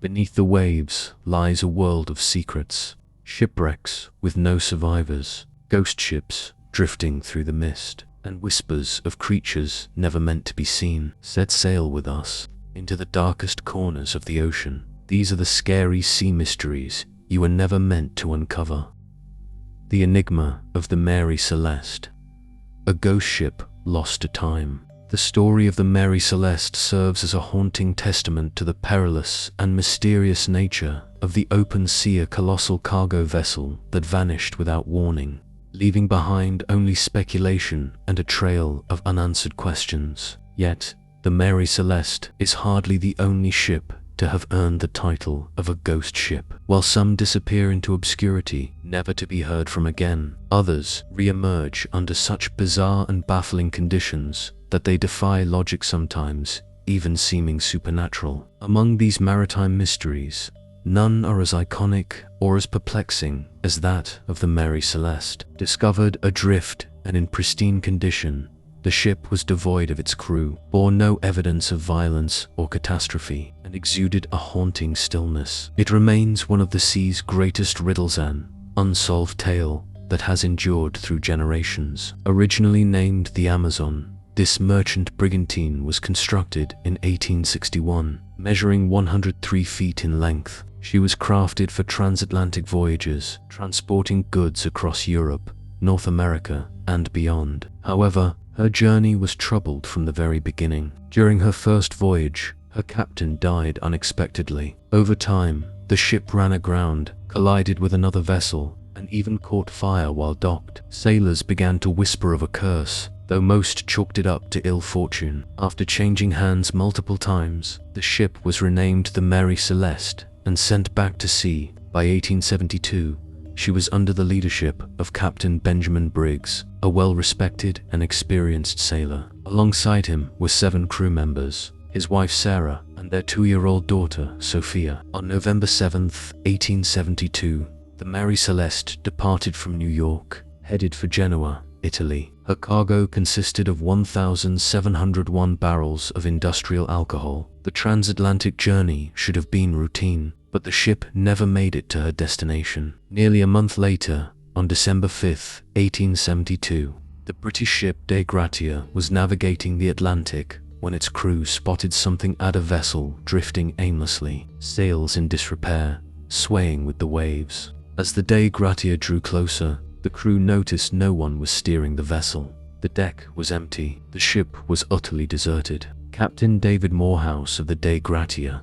Beneath the waves lies a world of secrets, shipwrecks with no survivors, ghost ships drifting through the mist, and whispers of creatures never meant to be seen. Set sail with us into the darkest corners of the ocean. These are the scary sea mysteries you were never meant to uncover. The enigma of the Mary Celeste, a ghost ship lost to time. The story of the Mary Celeste serves as a haunting testament to the perilous and mysterious nature of the open sea, a colossal cargo vessel that vanished without warning, leaving behind only speculation and a trail of unanswered questions. Yet, the Mary Celeste is hardly the only ship to have earned the title of a ghost ship. While some disappear into obscurity, never to be heard from again, others re-emerge under such bizarre and baffling conditions that they defy logic, sometimes even seeming supernatural. Among these maritime mysteries, none are as iconic or as perplexing as that of the Mary Celeste. Discovered adrift and in pristine condition, the ship was devoid of its crew, bore no evidence of violence or catastrophe, and exuded a haunting stillness. It remains one of the sea's greatest riddles, an unsolved tale that has endured through generations. Originally named the Amazon, this merchant brigantine was constructed in 1861, measuring 103 feet in length. She was crafted for transatlantic voyages, transporting goods across Europe, North America, and beyond. However, her journey was troubled from the very beginning. During her first voyage, her captain died unexpectedly. Over time, the ship ran aground, collided with another vessel, and even caught fire while docked. Sailors began to whisper of a curse, though most chalked it up to ill fortune. After changing hands multiple times, the ship was renamed the Mary Celeste and sent back to sea. By 1872, she was under the leadership of Captain Benjamin Briggs, a well-respected and experienced sailor. Alongside him were 7 crew members, his wife Sarah, and their 2-year-old daughter Sophia. On November 7, 1872, the Mary Celeste departed from New York, headed for Genoa, Italy. Her cargo consisted of 1,701 barrels of industrial alcohol. The transatlantic journey should have been routine, but the ship never made it to her destination. Nearly a month later, on December 5, 1872, the British ship Dei Gratia was navigating the Atlantic when its crew spotted something at a vessel drifting aimlessly, sails in disrepair, swaying with the waves. As the Dei Gratia drew closer, the crew noticed no one was steering the vessel. The deck was empty. The ship was utterly deserted. Captain David Morehouse of the Dei Gratia,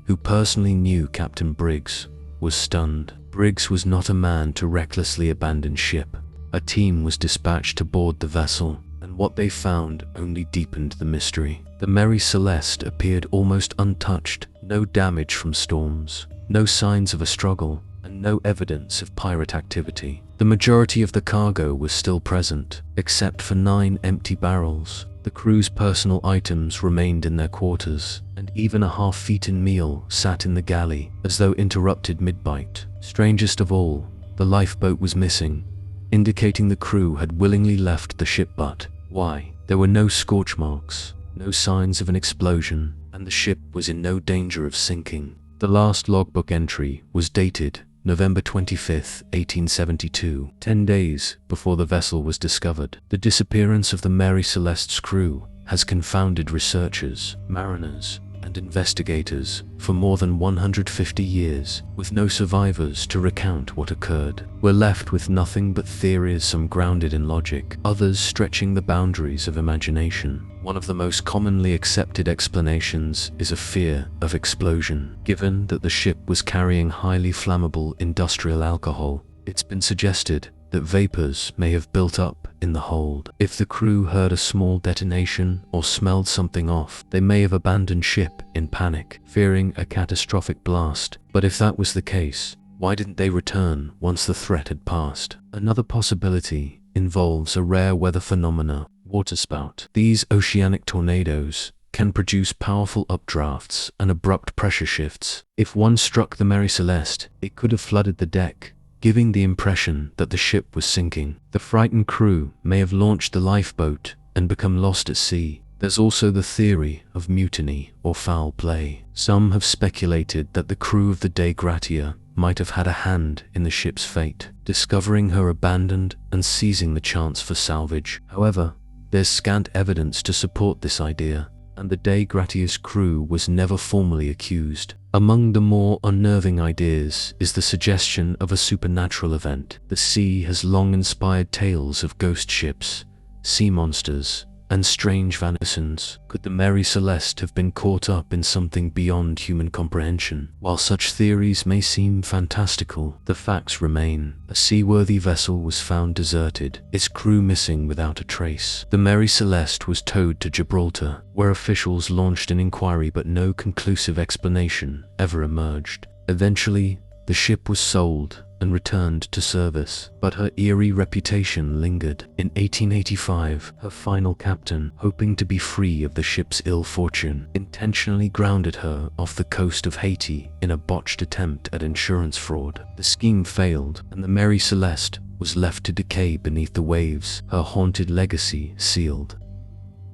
who personally knew Captain Briggs, was stunned. Briggs was not a man to recklessly abandon ship. A team was dispatched to board the vessel, and what they found only deepened the mystery. The Mary Celeste appeared almost untouched, no damage from storms, no signs of a struggle, and no evidence of pirate activity. The majority of the cargo was still present, except for 9 empty barrels. The crew's personal items remained in their quarters, and even a half-eaten meal sat in the galley, as though interrupted mid-bite. Strangest of all, the lifeboat was missing, indicating the crew had willingly left the ship. But why? There were no scorch marks, no signs of an explosion, and the ship was in no danger of sinking. The last logbook entry was dated November 25, 1872, 10 days before the vessel was discovered. The disappearance of the Mary Celeste's crew has confounded researchers, mariners, and investigators for more than 150 years, with no survivors to recount what occurred. We're left with nothing but theories, some grounded in logic, others stretching the boundaries of imagination. One of the most commonly accepted explanations is a fear of explosion. Given that the ship was carrying highly flammable industrial alcohol, it's been suggested that vapors may have built up in the hold. If the crew heard a small detonation or smelled something off, they may have abandoned ship in panic, fearing a catastrophic blast. But if that was the case, why didn't they return once the threat had passed? Another possibility involves a rare weather phenomena, waterspout. These oceanic tornadoes can produce powerful updrafts and abrupt pressure shifts. If one struck the Mary Celeste, it could have flooded the deck, giving the impression that the ship was sinking. The frightened crew may have launched the lifeboat and become lost at sea, There's also the theory of mutiny or foul play. Some have speculated that the crew of the Dei Gratia might have had a hand in the ship's fate, discovering her abandoned and seizing the chance for salvage. However, there's scant evidence to support this idea, and the Dei Gratia's crew was never formally accused. Among the more unnerving ideas is the suggestion of a supernatural event. The sea has long inspired tales of ghost ships, sea monsters, and strange vanishes. Could the Mary Celeste have been caught up in something beyond human comprehension? While such theories may seem fantastical, the facts remain. A seaworthy vessel was found deserted, its crew missing without a trace. The Mary Celeste was towed to Gibraltar, where officials launched an inquiry, but no conclusive explanation ever emerged. Eventually, the ship was sold and returned to service, but her eerie reputation lingered. In 1885, her final captain, hoping to be free of the ship's ill fortune, intentionally grounded her off the coast of Haiti in a botched attempt at insurance fraud. The scheme failed, and the Mary Celeste was left to decay beneath the waves, her haunted legacy sealed.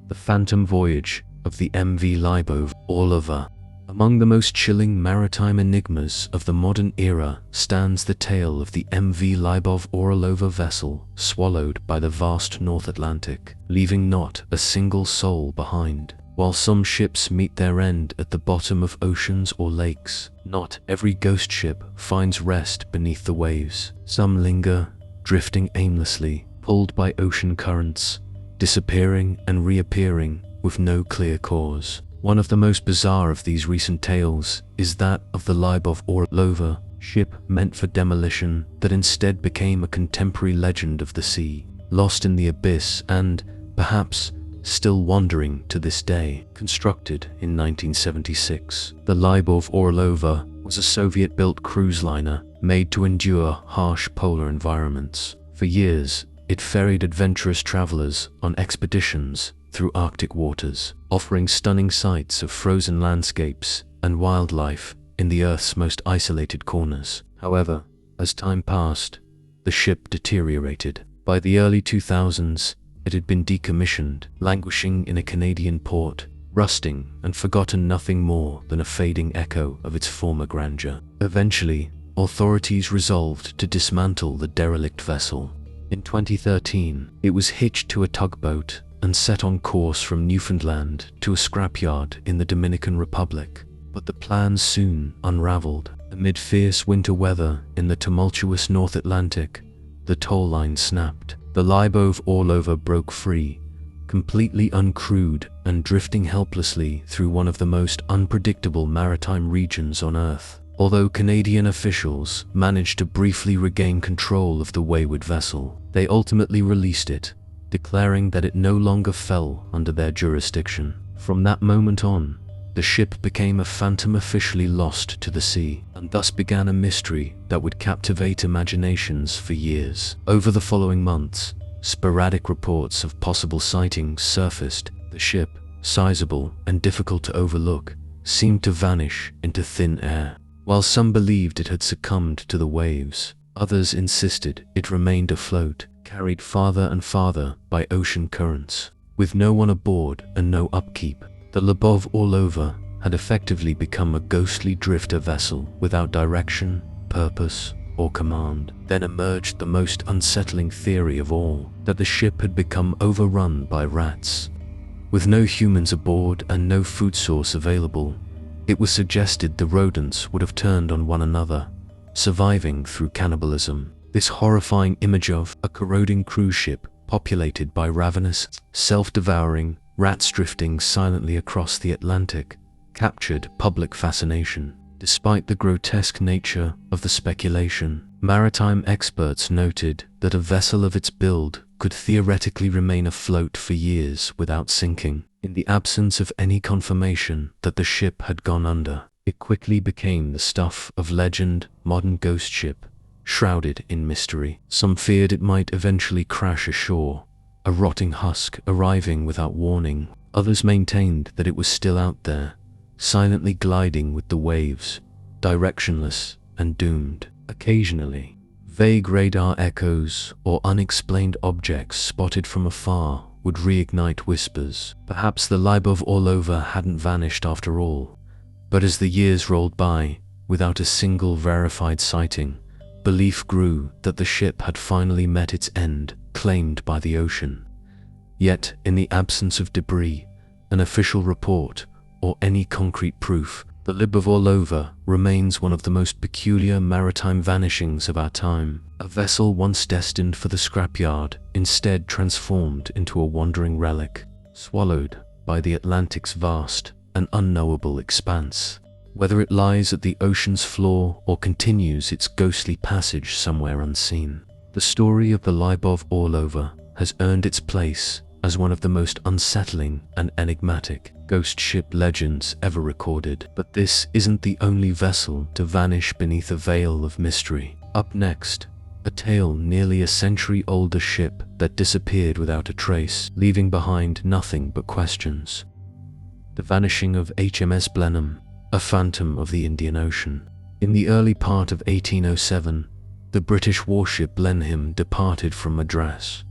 The phantom voyage of the MV Lyubov Orlova. Among the most chilling maritime enigmas of the modern era stands the tale of the MV Lyubov Orlova vessel swallowed by the vast North Atlantic, leaving not a single soul behind. While some ships meet their end at the bottom of oceans or lakes, not every ghost ship finds rest beneath the waves. Some linger, drifting aimlessly, pulled by ocean currents, disappearing and reappearing with no clear cause. One of the most bizarre of these recent tales is that of the Lyubov Orlova, ship meant for demolition that instead became a contemporary legend of the sea, lost in the abyss and, perhaps, still wandering to this day. Constructed in 1976, the Lyubov Orlova was a Soviet-built cruise liner made to endure harsh polar environments. For years, it ferried adventurous travelers on expeditions through Arctic waters, offering stunning sights of frozen landscapes and wildlife in the Earth's most isolated corners. However, as time passed, the ship deteriorated. By the early 2000s, it had been decommissioned, languishing in a Canadian port, rusting and forgotten, nothing more than a fading echo of its former grandeur. Eventually, authorities resolved to dismantle the derelict vessel. In 2013, it was hitched to a tugboat and set on course from Newfoundland to a scrapyard in the Dominican Republic. But the plans soon unraveled. Amid fierce winter weather in the tumultuous North Atlantic, the tow line snapped. The Lyubov Orlova broke free, completely uncrewed and drifting helplessly through one of the most unpredictable maritime regions on Earth. Although Canadian officials managed to briefly regain control of the wayward vessel, they ultimately released it, declaring that it no longer fell under their jurisdiction. From that moment on, the ship became a phantom officially lost to the sea, and thus began a mystery that would captivate imaginations for years. Over the following months, sporadic reports of possible sightings surfaced. The ship, sizable and difficult to overlook, seemed to vanish into thin air. While some believed it had succumbed to the waves, others insisted it remained afloat, carried farther and farther by ocean currents. With no one aboard and no upkeep, the Lyubov Orlova had effectively become a ghostly drifter vessel without direction, purpose, or command. Then emerged the most unsettling theory of all, that the ship had become overrun by rats. With no humans aboard and no food source available, it was suggested the rodents would have turned on one another, surviving through cannibalism. This horrifying image of a corroding cruise ship populated by ravenous, self-devouring rats drifting silently across the Atlantic captured public fascination. Despite the grotesque nature of the speculation, maritime experts noted that a vessel of its build could theoretically remain afloat for years without sinking. In the absence of any confirmation that the ship had gone under, it quickly became the stuff of legend, modern ghost ship, shrouded in mystery. Some feared it might eventually crash ashore, a rotting husk arriving without warning. Others maintained that it was still out there, silently gliding with the waves, directionless and doomed. Occasionally, vague radar echoes or unexplained objects spotted from afar would reignite whispers. Perhaps the Lyubov Orlova hadn't vanished after all. But as the years rolled by, without a single verified sighting, belief grew that the ship had finally met its end, claimed by the ocean. Yet, in the absence of debris, an official report, or any concrete proof, the Lyubov Orlova remains one of the most peculiar maritime vanishings of our time. A vessel once destined for the scrapyard, instead transformed into a wandering relic, swallowed by the Atlantic's vast and unknowable expanse. Whether it lies at the ocean's floor or continues its ghostly passage somewhere unseen, the story of the Lyubov Orlova has earned its place as one of the most unsettling and enigmatic ghost ship legends ever recorded. But this isn't the only vessel to vanish beneath a veil of mystery. Up next, a tale nearly a century older ship that disappeared without a trace, leaving behind nothing but questions. The Vanishing of HMS Blenheim, a phantom of the Indian Ocean. In the early part of 1807, the British warship Blenheim departed from Madras.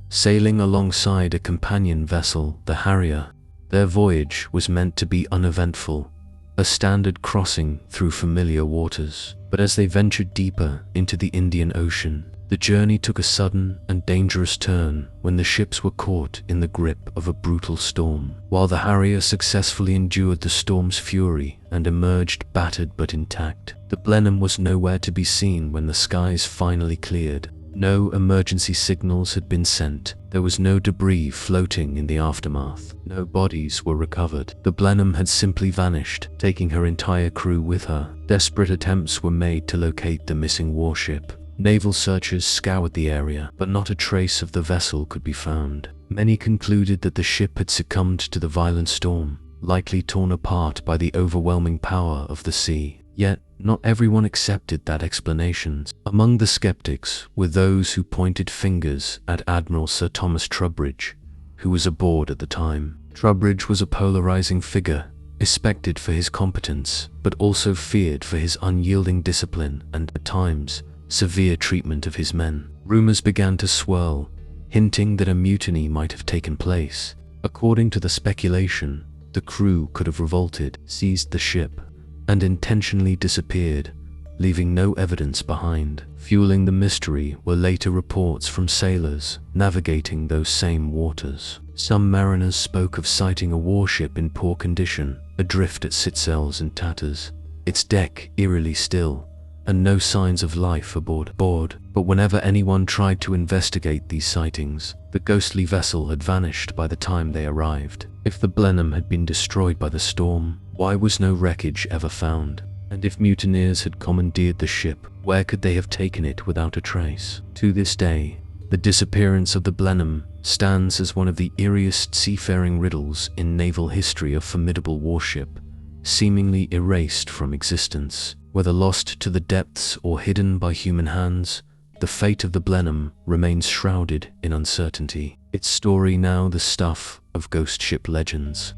Sailing alongside a companion vessel, the Harrier, their voyage was meant to be uneventful, a standard crossing through familiar waters. But as they ventured deeper into the Indian Ocean, the journey took a sudden and dangerous turn when the ships were caught in the grip of a brutal storm. While the Harrier successfully endured the storm's fury and emerged battered but intact, the Blenheim was nowhere to be seen when the skies finally cleared. No emergency signals had been sent. There was no debris floating in the aftermath. No bodies were recovered. The Blenheim had simply vanished, taking her entire crew with her. Desperate attempts were made to locate the missing warship. Naval searchers scoured the area, but not a trace of the vessel could be found. Many concluded that the ship had succumbed to the violent storm, likely torn apart by the overwhelming power of the sea. Yet, not everyone accepted that explanation. Among the skeptics were those who pointed fingers at Admiral Sir Thomas Trubridge, who was aboard at the time. Trubridge was a polarizing figure, respected for his competence, but also feared for his unyielding discipline and, at times, severe treatment of his men. Rumors began to swirl, hinting that a mutiny might have taken place. According to the speculation, the crew could have revolted, seized the ship, and intentionally disappeared, leaving no evidence behind. Fueling the mystery were later reports from sailors navigating those same waters. Some mariners spoke of sighting a warship in poor condition, adrift at sails and tatters, its deck eerily still, and no signs of life aboard. But whenever anyone tried to investigate these sightings, the ghostly vessel had vanished by the time they arrived. If the Blenheim had been destroyed by the storm, why was no wreckage ever found? And if mutineers had commandeered the ship, where could they have taken it without a trace? To this day, the disappearance of the Blenheim stands as one of the eeriest seafaring riddles in naval history. A formidable warship, seemingly erased from existence. Whether lost to the depths or hidden by human hands, the fate of the Blenheim remains shrouded in uncertainty. Its story now the stuff of ghost ship legends.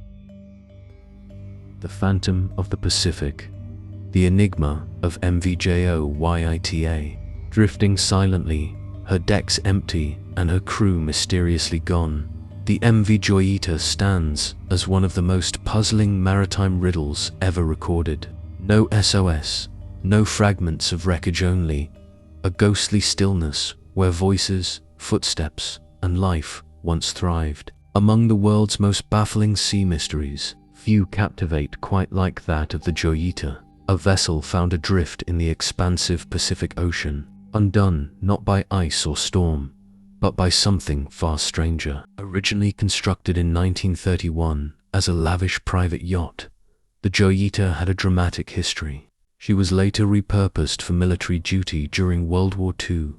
The Phantom of the Pacific, the enigma of MV Joyita, drifting silently, her decks empty and her crew mysteriously gone. The MV Joyita stands as one of the most puzzling maritime riddles ever recorded. No SOS, no fragments of wreckage, only a ghostly stillness where voices, footsteps, and life once thrived. Among the world's most baffling sea mysteries, few captivate quite like that of the Joyita, a vessel found adrift in the expansive Pacific Ocean, undone not by ice or storm, but by something far stranger. Originally constructed in 1931 as a lavish private yacht, the Joyita had a dramatic history. She was later repurposed for military duty during World War II,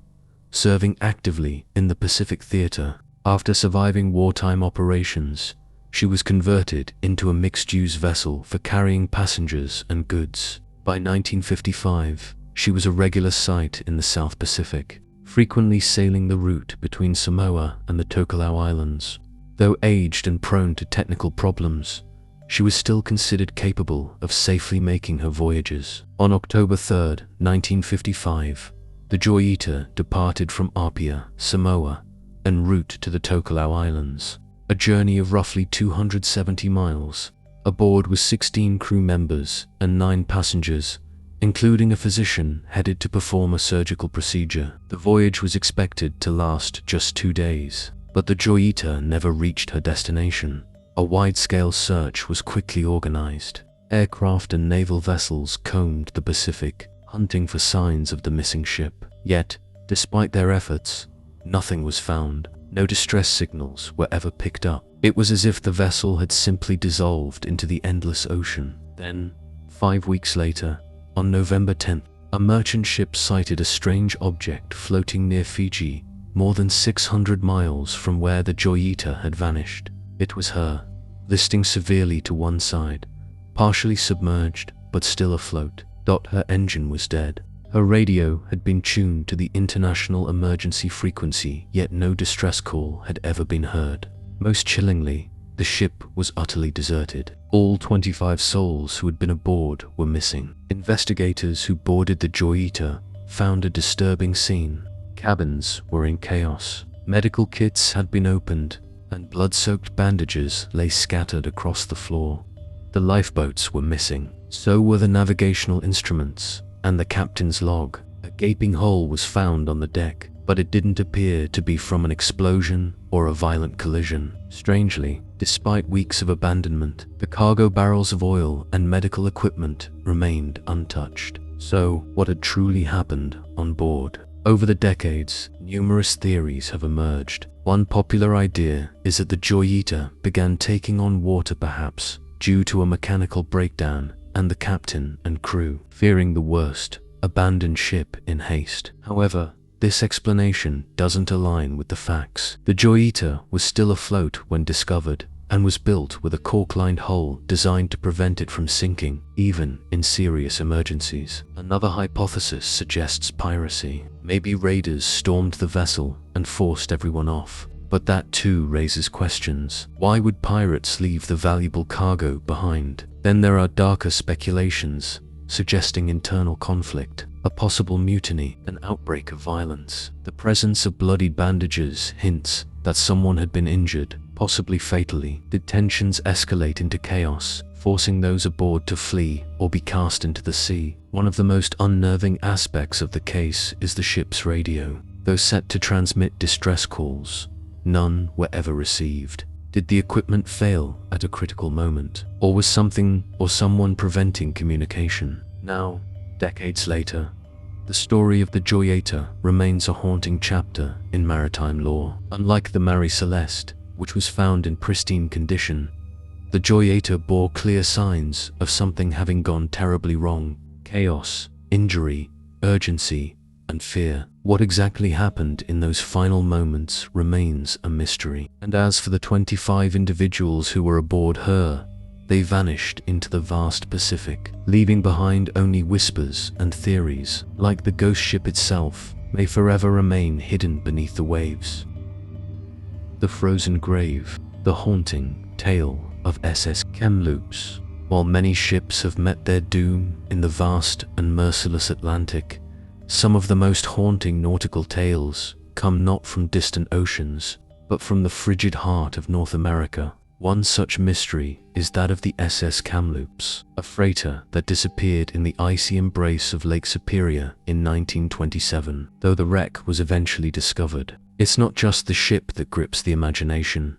serving actively in the Pacific Theater. After surviving wartime operations, she was converted into a mixed-use vessel for carrying passengers and goods. By 1955, she was a regular sight in the South Pacific, frequently sailing the route between Samoa and the Tokelau Islands. Though aged and prone to technical problems, she was still considered capable of safely making her voyages. On October 3, 1955, the Joyita departed from Apia, Samoa, en route to the Tokelau Islands. a journey of roughly 270 miles. Aboard was 16 crew members and 9 passengers, including a physician headed to perform a surgical procedure. The voyage was expected to last just 2 days, but the Joyita never reached her destination. A wide-scale search was quickly organized. Aircraft and naval vessels combed the Pacific, hunting for signs of the missing ship. Yet, despite their efforts, nothing was found. No distress signals were ever picked up. It was as if the vessel had simply dissolved into the endless ocean. Then, 5 weeks later, on November 10th, a merchant ship sighted a strange object floating near Fiji, more than 600 miles from where the Joyita had vanished. It was her, listing severely to one side, partially submerged but still afloat. Her engine was dead. Her radio had been tuned to the international emergency frequency, yet no distress call had ever been heard. Most chillingly, the ship was utterly deserted. All 25 souls who had been aboard were missing. Investigators who boarded the Joyita found a disturbing scene. Cabins were in chaos. Medical kits had been opened, and blood-soaked bandages lay scattered across the floor. The lifeboats were missing. So were the navigational instruments and the captain's log. A gaping hole was found on the deck, but it didn't appear to be from an explosion or a violent collision. Strangely, despite weeks of abandonment, the cargo barrels of oil and medical equipment remained untouched. So, what had truly happened on board? Over the decades, numerous theories have emerged. One popular idea is that the Joyita began taking on water, perhaps due to a mechanical breakdown, and the captain and crew, fearing the worst, abandoned ship in haste. However, this explanation doesn't align with the facts. The Joyita was still afloat when discovered, and was built with a cork-lined hull designed to prevent it from sinking, even in serious emergencies. Another hypothesis suggests piracy. Maybe raiders stormed the vessel and forced everyone off. But that too raises questions. Why would pirates leave the valuable cargo behind? Then there are darker speculations, suggesting internal conflict, a possible mutiny, an outbreak of violence. The presence of bloodied bandages hints that someone had been injured, possibly fatally. Did tensions escalate into chaos, forcing those aboard to flee or be cast into the sea? One of the most unnerving aspects of the case is the ship's radio. Though set to transmit distress calls, none were ever received. Did the equipment fail at a critical moment? Or was something or someone preventing communication? Now, decades later, the story of the Joyita remains a haunting chapter in maritime lore. Unlike the Mary Celeste, which was found in pristine condition, the Joyita bore clear signs of something having gone terribly wrong. Chaos, injury, urgency, and fear. What exactly happened in those final moments remains a mystery. And as for the 25 individuals who were aboard her, they vanished into the vast Pacific, leaving behind only whispers and theories. Like the ghost ship itself, may forever remain hidden beneath the waves. The Frozen Grave, the haunting tale of SS Kamloops. While many ships have met their doom in the vast and merciless Atlantic, some of the most haunting nautical tales come not from distant oceans, but from the frigid heart of North America. One such mystery is that of the SS Kamloops, a freighter that disappeared in the icy embrace of Lake Superior in 1927. Though the wreck was eventually discovered, it's not just the ship that grips the imagination.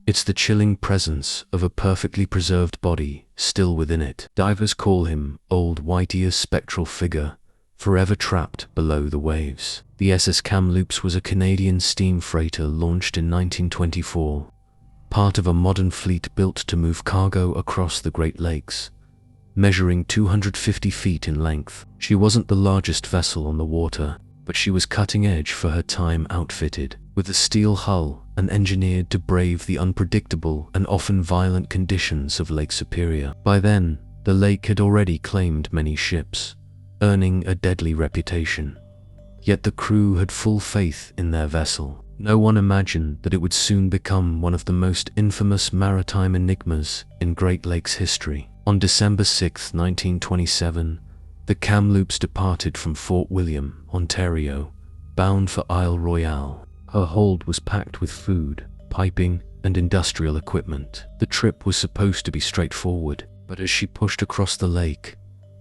It's the chilling presence of a perfectly preserved body still within it. Divers call him Old Joyita's spectral figure, forever trapped below the waves. The SS Kamloops was a Canadian steam freighter launched in 1924, part of a modern fleet built to move cargo across the Great Lakes, measuring 250 feet in length. She wasn't the largest vessel on the water, but she was cutting edge for her time, outfitted with a steel hull and engineered to brave the unpredictable and often violent conditions of Lake Superior. By then, the lake had already claimed many ships, earning a deadly reputation. Yet the crew had full faith in their vessel. No one imagined that it would soon become one of the most infamous maritime enigmas in Great Lakes history. On December 6, 1927, the Kamloops departed from Fort William, Ontario, bound for Isle Royale. Her hold was packed with food, piping, and industrial equipment. The trip was supposed to be straightforward, but as she pushed across the lake,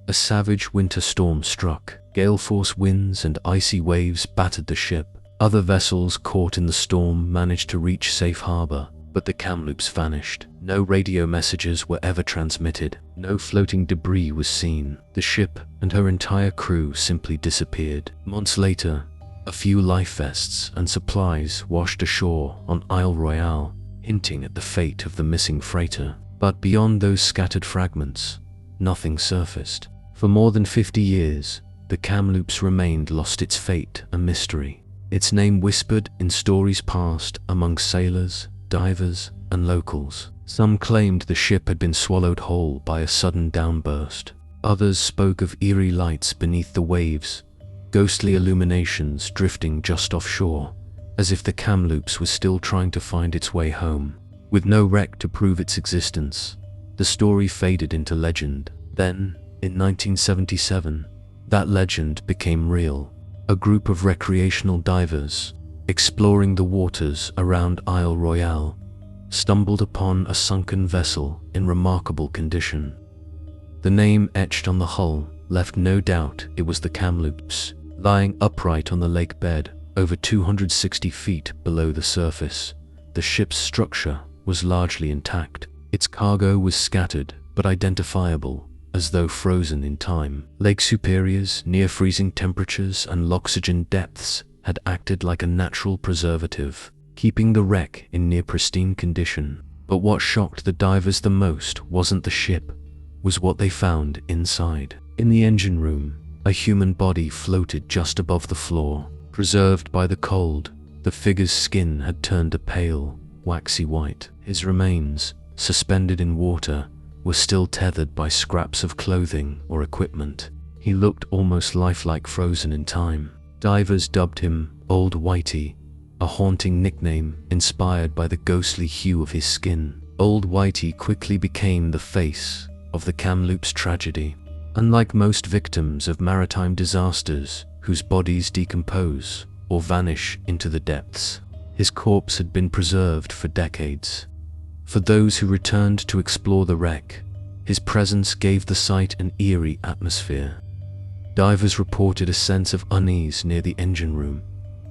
a savage winter storm struck. Gale-force winds and icy waves battered the ship. Other vessels caught in the storm managed to reach safe harbor, but the Kamloops vanished. No radio messages were ever transmitted. No floating debris was seen. The ship and her entire crew simply disappeared. Months later, a few life vests and supplies washed ashore on Isle Royale, hinting at the fate of the missing freighter. But beyond those scattered fragments, nothing surfaced. For more than 50 years, the Kamloops remained lost, its fate a mystery. Its name whispered in stories passed among sailors, divers, and locals. Some claimed the ship had been swallowed whole by a sudden downburst. Others spoke of eerie lights beneath the waves, ghostly illuminations drifting just offshore, as if the Kamloops was still trying to find its way home. With no wreck to prove its existence, the story faded into legend. Then, in 1977, that legend became real. A group of recreational divers, exploring the waters around Isle Royale, stumbled upon a sunken vessel in remarkable condition. The name etched on the hull left no doubt it was the Kamloops. Lying upright on the lake bed, over 260 feet below the surface, the ship's structure was largely intact. Its cargo was scattered but identifiable, as though frozen in time. Lake Superior's near-freezing temperatures and oxygen depths had acted like a natural preservative, keeping the wreck in near-pristine condition. But what shocked the divers the most wasn't the ship, was what they found inside. In the engine room, a human body floated just above the floor. Preserved by the cold, the figure's skin had turned a pale, waxy white. His remains, suspended in water, were still tethered by scraps of clothing or equipment. He looked almost lifelike, frozen in time. Divers dubbed him Old Whitey, a haunting nickname inspired by the ghostly hue of his skin. Old Whitey quickly became the face of the Kamloops tragedy. Unlike most victims of maritime disasters whose bodies decompose or vanish into the depths, his corpse had been preserved for decades. For those who returned to explore the wreck, his presence gave the site an eerie atmosphere. Divers reported a sense of unease near the engine room,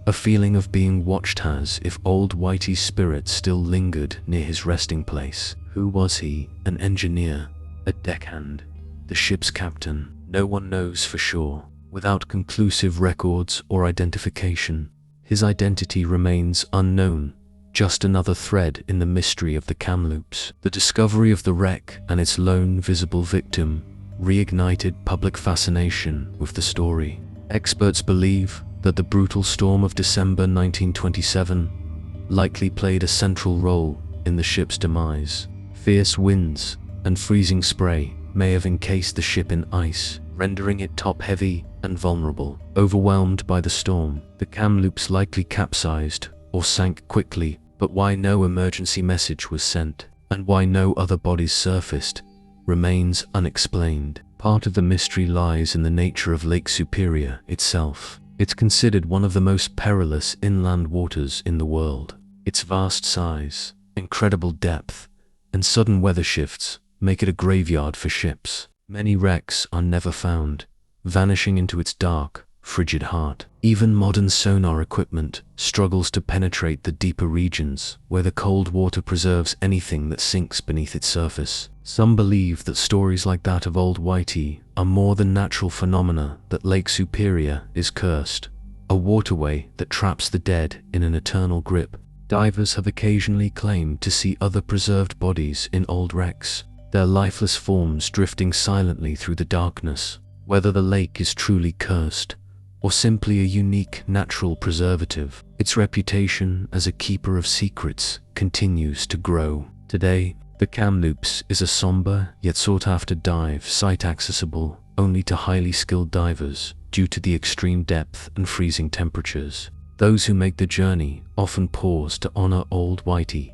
a feeling of being watched as if Old Whitey's spirit still lingered near his resting place. Who was he? An engineer? A deckhand? The ship's captain? No one knows for sure. Without conclusive records or identification, his identity remains unknown, just another thread in the mystery of the Kamloops. The discovery of the wreck and its lone visible victim reignited public fascination with the story. Experts believe that the brutal storm of December 1927 likely played a central role in the ship's demise. Fierce winds and freezing spray may have encased the ship in ice, rendering it top-heavy and vulnerable. Overwhelmed by the storm, the Kamloops likely capsized or sank quickly. But why no emergency message was sent, and why no other bodies surfaced, remains unexplained. Part of the mystery lies in the nature of Lake Superior itself. It's considered one of the most perilous inland waters in the world. Its vast size, incredible depth, and sudden weather shifts make it a graveyard for ships. Many wrecks are never found, vanishing into its dark, frigid heart. Even modern sonar equipment struggles to penetrate the deeper regions where the cold water preserves anything that sinks beneath its surface. Some believe that stories like that of Old Whitey are more than natural phenomena, that Lake Superior is cursed, a waterway that traps the dead in an eternal grip. Divers have occasionally claimed to see other preserved bodies in old wrecks, their lifeless forms drifting silently through the darkness. Whether the lake is truly cursed, or simply a unique natural preservative, its reputation as a keeper of secrets continues to grow. Today, the Kamloops is a somber yet sought-after dive site, accessible only to highly skilled divers due to the extreme depth and freezing temperatures. Those who make the journey often pause to honor Old Whitey,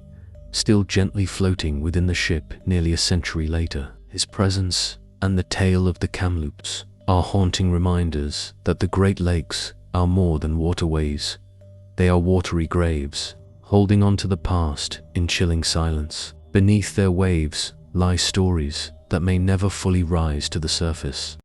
still gently floating within the ship nearly a century later. His presence and the tale of the Kamloops are haunting reminders that the Great Lakes are more than waterways. They are watery graves, holding on to the past in chilling silence. Beneath their waves lie stories that may never fully rise to the surface.